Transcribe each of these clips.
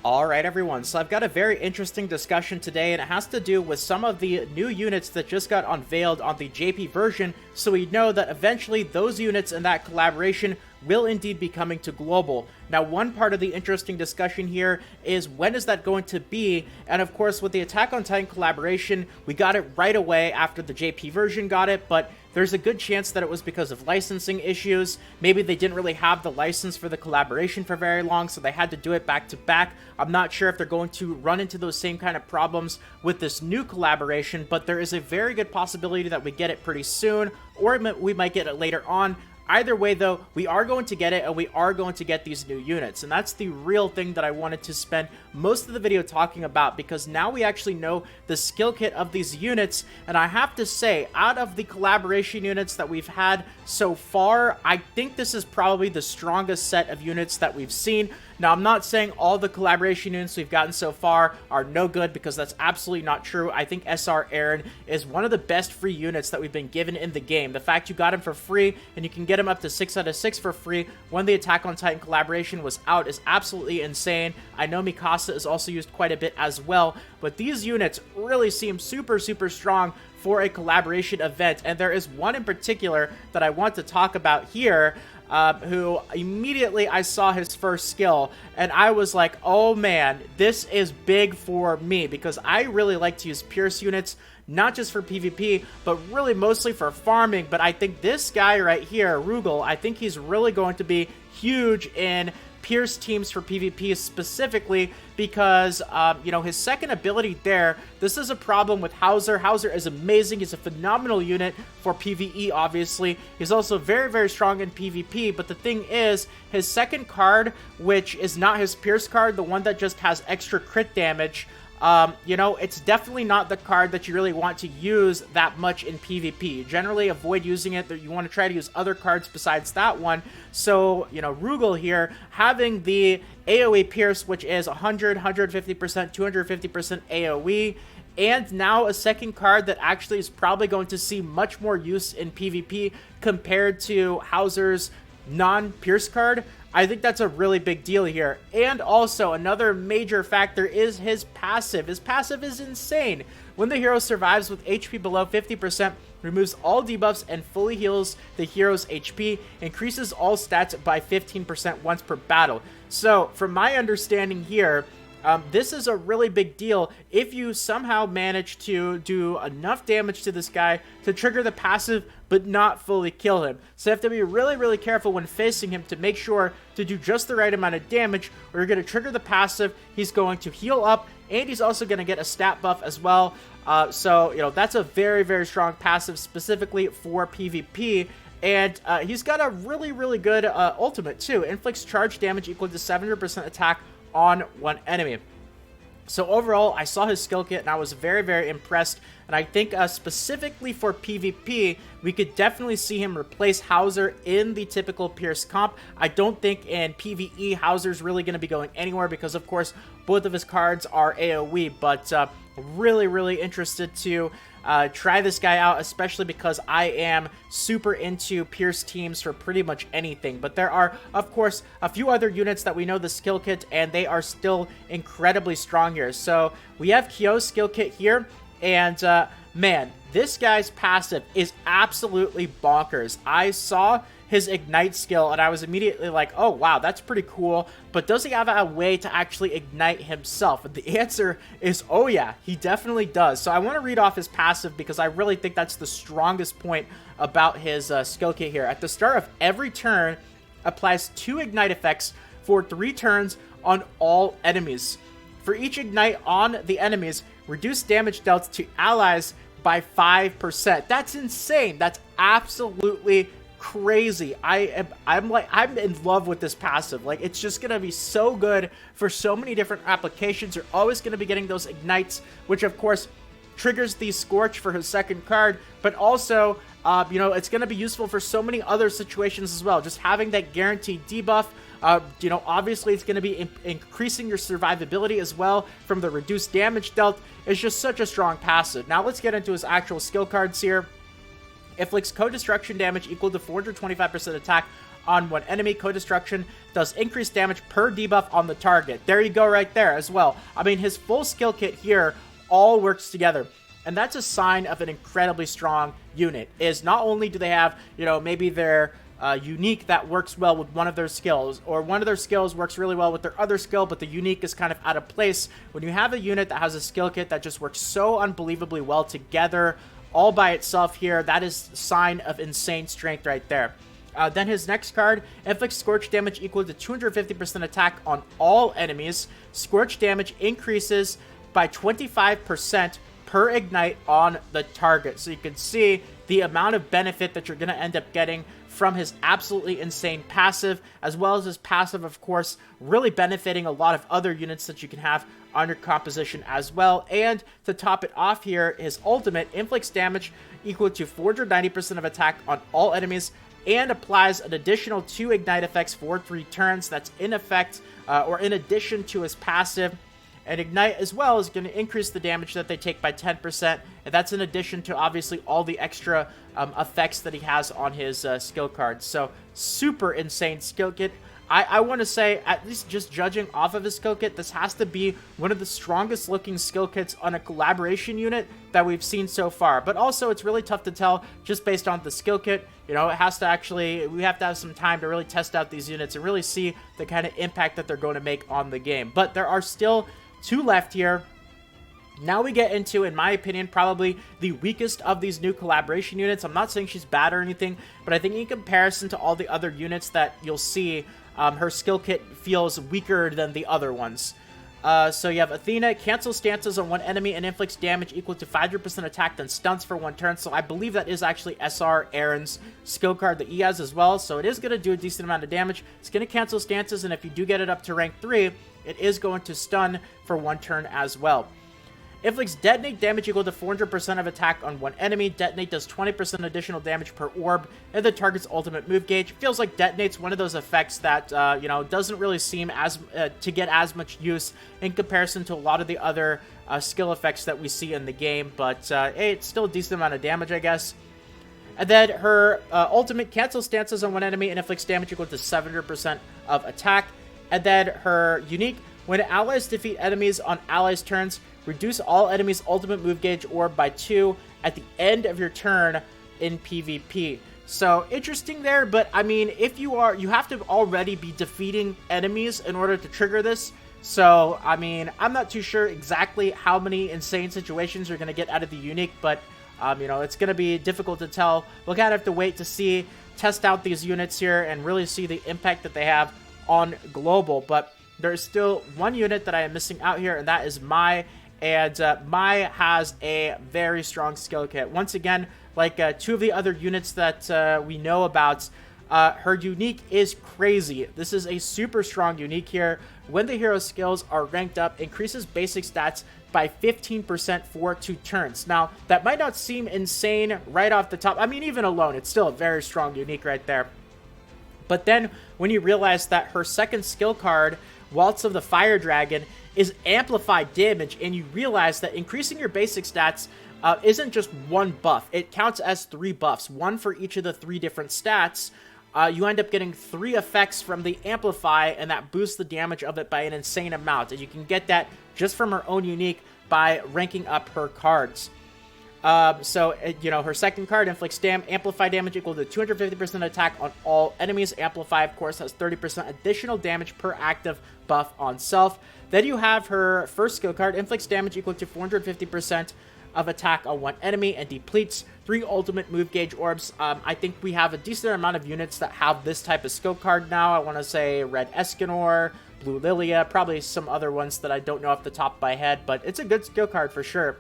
Alright everyone, so I've got a very interesting discussion today, and it has to do with some of the new units that just got unveiled on the JP version, so we know that eventually those units and that collaboration will indeed be coming to global. Now, one part of the interesting discussion here is when is that going to be? And of course, with the Attack on Titan collaboration, we got it right away after the JP version got it, but there's a good chance that it was because of licensing issues. Maybe they didn't really have the license for the collaboration for very long, so they had to do it back to back. I'm not sure if they're going to run into those same kind of problems with this new collaboration, but there is a very good possibility that we get it pretty soon, or we might get it later on. Either way, though, we are going to get it, and we are going to get these new units, and that's the real thing that I wanted to spend most of the video talking about, because now we actually know the skill kit of these units, and I have to say, out of the collaboration units that we've had so far, I think this is probably the strongest set of units that we've seen. Now, I'm not saying all the collaboration units we've gotten so far are no good, because that's absolutely not true. I think SR Aaron is one of the best free units that we've been given in the game. The fact you got him for free, and you can get him up to 6 out of 6 for free when the Attack on Titan collaboration was out is absolutely insane. I know Mikasa is also used quite a bit as well, but these units really seem super strong for a collaboration event, and there is one in particular that I want to talk about here, who immediately I saw his first skill, and I was like, oh man, this is big for me, because I really like to use Pierce units, not just for PvP, but really mostly for farming. But I think this guy right here, Rugel, I think he's really going to be huge in Pierce teams for PvP specifically, because, you know, his second ability there, this is a problem with Howzer. Howzer is amazing. He's a phenomenal unit for PvE, obviously. He's also very strong in PvP, but the thing is, his second card, which is not his Pierce card, the one that just has extra crit damage, you know, it's definitely not the card that you really want to use that much in PvP. Generally avoid using it. You want to try to use other cards besides that one. So, you know, Rugel here, having the AoE Pierce, which is 100, 150%, 250% AoE, and now a second card that actually is probably going to see much more use in PvP compared to Howzer's non-Pierce card. I think that's a really big deal here. And also, another major factor is his passive. His passive is insane. When the hero survives with HP below 50%, removes all debuffs and fully heals the hero's HP, increases all stats by 15% once per battle. So, from my understanding here, this is a really big deal if you somehow manage to do enough damage to this guy to trigger the passive but not fully kill him. So you have to be really careful when facing him to make sure to do just the right amount of damage, or you're going to trigger the passive, he's going to heal up, and he's also going to get a stat buff as well. So, you know, that's a very strong passive specifically for PvP. And he's got a really good ultimate too. Inflicts charge damage equal to 700% attack on one enemy. So overall, I saw his skill kit and I was very impressed, and I think specifically for PvP, we could definitely see him replace Howzer in the typical Pierce comp. I don't think in PvE Howzer's really going to be going anywhere, because of course both of his cards are AoE, but really interested to try this guy out, especially because I am super into Pierce teams for pretty much anything. But there are, of course, a few other units that we know the skill kit, and they are still incredibly strong here. So we have Kyo's skill kit here, and man, this guy's passive is absolutely bonkers. I saw his Ignite skill, and I was immediately like, oh wow, that's pretty cool, but does he have a way to actually ignite himself? And the answer is, oh yeah, he definitely does. So I want to read off his passive, because I really think that's the strongest point about his skill kit here. At the start of every turn, applies 2 Ignite effects for 3 turns on all enemies. For each Ignite on the enemies, reduce damage dealt to allies by 5%. That's insane. That's absolutely crazy. I'm in love with this passive. Like, it's just gonna be so good for so many different applications. You're always gonna be getting those ignites, which of course triggers the Scorch for his second card, but also you know, it's gonna be useful for so many other situations as well. Just having that guaranteed debuff, you know, obviously it's gonna be increasing your survivability as well from the reduced damage dealt. It's just such a strong passive. Now let's get into his actual skill cards here. Inflicts co-destruction damage equal to 425% attack on one enemy. Co-destruction does increased damage per debuff on the target. There you go right there as well. I mean, his full skill kit here all works together. And that's a sign of an incredibly strong unit, is not only do they have, you know, maybe their unique that works well with one of their skills, or one of their skills works really well with their other skill, but the unique is kind of out of place. When you have a unit that has a skill kit that just works so unbelievably well together, all by itself here, that is a sign of insane strength right there. Then his next card, inflicts scorch damage equal to 250% attack on all enemies. Scorch damage increases by 25% per ignite on the target. So you can see the amount of benefit that you're going to end up getting from his absolutely insane passive, as well as his passive, of course, really benefiting a lot of other units that you can have on your composition as well. And to top it off here, his ultimate inflicts damage equal to 490% of attack on all enemies and applies an additional 2 ignite effects for 3 turns. That's in effect, or in addition to his passive. And Ignite as well is going to increase the damage that they take by 10%, and that's in addition to obviously all the extra effects that he has on his skill cards. So super insane skill kit. I want to say, at least just judging off of his skill kit, this has to be one of the strongest looking skill kits on a collaboration unit that we've seen so far. But also, it's really tough to tell just based on the skill kit. You know, it has to actually, we have to have some time to really test out these units and really see the kind of impact that they're going to make on the game. But there are still 2 left here. Now we get into, in my opinion, probably the weakest of these new collaboration units. I'm not saying she's bad or anything, but I think in comparison to all the other units that you'll see, her skill kit feels weaker than the other ones. So you have Athena, cancels stances on one enemy and inflicts damage equal to 500% attack, then stunts for 1 turn. So I believe that is actually SR Aaron's skill card that he has as well. So it is going to do a decent amount of damage. It's going to cancel stances, and if you do get it up to rank 3, it is going to stun for 1 turn as well. Inflicts detonate damage equal to 400% of attack on one enemy. Detonate does 20% additional damage per orb and the target's ultimate move gauge. Feels like detonate's one of those effects that, you know, doesn't really seem as to get as much use in comparison to a lot of the other skill effects that we see in the game. But hey, it's still a decent amount of damage, I guess. And then her ultimate cancels stances on one enemy and inflicts damage equal to 700% of attack. And then her unique, when allies defeat enemies on allies' turns, reduce all enemies' ultimate move gauge orb by 2 at the end of your turn in PvP. So interesting there, but I mean, if you have to already be defeating enemies in order to trigger this. So, I mean, I'm not too sure exactly how many insane situations you're going to get out of the unique, but, you know, it's going to be difficult to tell. We'll kind of have to wait to see, test out these units here and really see the impact that they have on global. But there's still one unit that I am missing out here, and that is Mai. And Mai has a very strong skill kit. Once again, like 2 of the other units that we know about, her unique is crazy. This is a super strong unique here. When the hero skills are ranked up, increases basic stats by 15% for 2 turns. Now, that might not seem insane right off the top. I mean, even alone, it's still a very strong unique right there. But then, when you realize that her second skill card, Waltz of the Fire Dragon, is amplified damage, and you realize that increasing your basic stats isn't just 1 buff. It counts as 3 buffs, 1 for each of the 3 different stats. You end up getting 3 effects from the Amplify, and that boosts the damage of it by an insane amount. And you can get that just from her own unique by ranking up her cards. So, you know, her second card inflicts amplify damage equal to 250% attack on all enemies. Amplify, of course, has 30% additional damage per active buff on self. Then you have her first skill card, inflicts damage equal to 450% of attack on one enemy and depletes 3 ultimate move gauge orbs. I think we have a decent amount of units that have this type of skill card now. I want to say Red Escanor, Blue Lilia, probably some other ones that I don't know off the top of my head, but it's a good skill card for sure.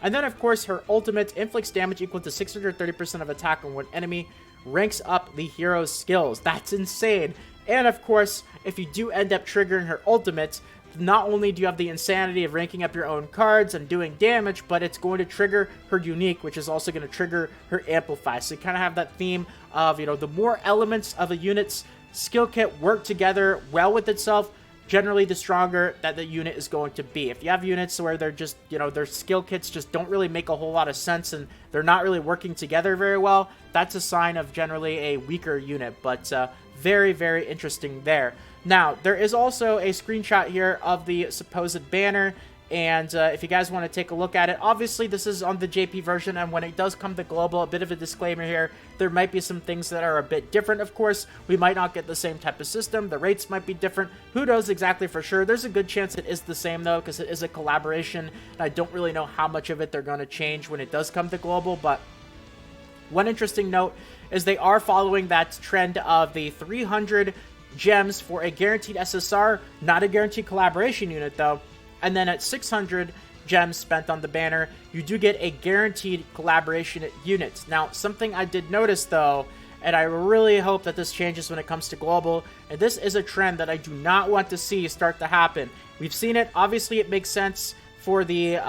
And then, of course, her ultimate inflicts damage equal to 630% of attack on one enemy, ranks up the hero's skills. That's insane. And, of course, if you do end up triggering her ultimate, not only do you have the insanity of ranking up your own cards and doing damage, but it's going to trigger her unique, which is also going to trigger her amplify. So you kind of have that theme of, you know, the more elements of a unit's skill kit work together well with itself, generally the stronger that the unit is going to be. If you have units where they're just, you know, their skill kits just don't really make a whole lot of sense and they're not really working together very well, that's a sign of generally a weaker unit. But very, very interesting there. Now, there is also a screenshot here of the supposed banner. And if you guys want to take a look at it, obviously this is on the JP version, and when it does come to global, a bit of a disclaimer here, there might be some things that are a bit different, of course. We might not get the same type of system, the rates might be different, who knows exactly for sure. There's a good chance it is the same though, because it is a collaboration, and I don't really know how much of it they're going to change when it does come to global. But one interesting note is they are following that trend of the 300 gems for a guaranteed SSR, not a guaranteed collaboration unit though. And then at 600 gems spent on the banner, you do get a guaranteed collaboration unit. Now, something I did notice though, and I really hope that this changes when it comes to global, and this is a trend that I do not want to see start to happen. We've seen it, obviously it makes sense for the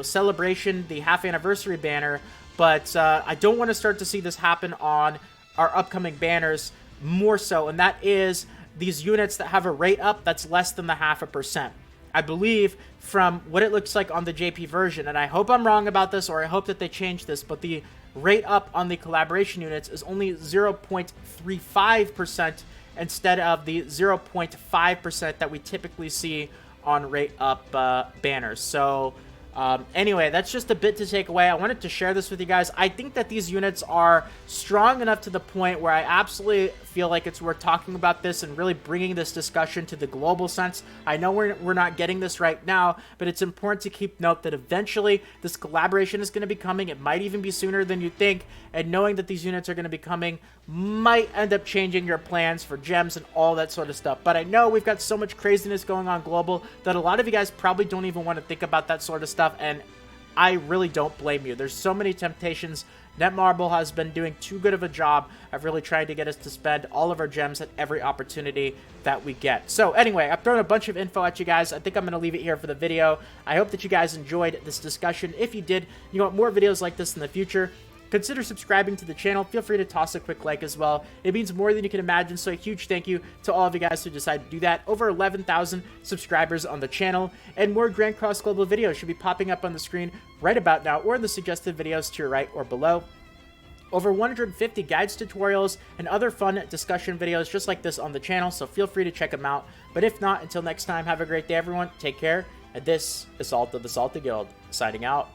celebration, the half anniversary banner, but I don't want to start to see this happen on our upcoming banners more so, and that is these units that have a rate up that's less than the 0.5%. I believe from what it looks like on the JP version, and I hope I'm wrong about this, or I hope that they change this, but the rate up on the collaboration units is only 0.35% instead of the 0.5% that we typically see on rate up banners. So anyway, that's just a bit to take away. I wanted to share this with you guys. I think that these units are strong enough to the point where I absolutely feel like it's worth talking about this and really bringing this discussion to the global sense. I know we're not getting this right now, but it's important to keep note that eventually this collaboration is going to be coming. It might even be sooner than you think, and knowing that these units are going to be coming might end up changing your plans for gems and all that sort of stuff. But I know we've got so much craziness going on global that a lot of you guys probably don't even want to think about that sort of stuff, and I really don't blame you. There's so many temptations. Netmarble has been doing too good of a job of really trying to get us to spend all of our gems at every opportunity that we get. So anyway, I've thrown a bunch of info at you guys. I think I'm going to leave it here for the video. I hope that you guys enjoyed this discussion. If you did, you want more videos like this in the future, consider subscribing to the channel. Feel free to toss a quick like as well. It means more than you can imagine, so a huge thank you to all of you guys who decided to do that. Over 11,000 subscribers on the channel, and more Grand Cross Global videos should be popping up on the screen right about now, or in the suggested videos to your right or below. Over 150 guides, tutorials, and other fun discussion videos just like this on the channel, so feel free to check them out. But if not, until next time, have a great day everyone, take care, and this is Salt of the Salty Guild, signing out.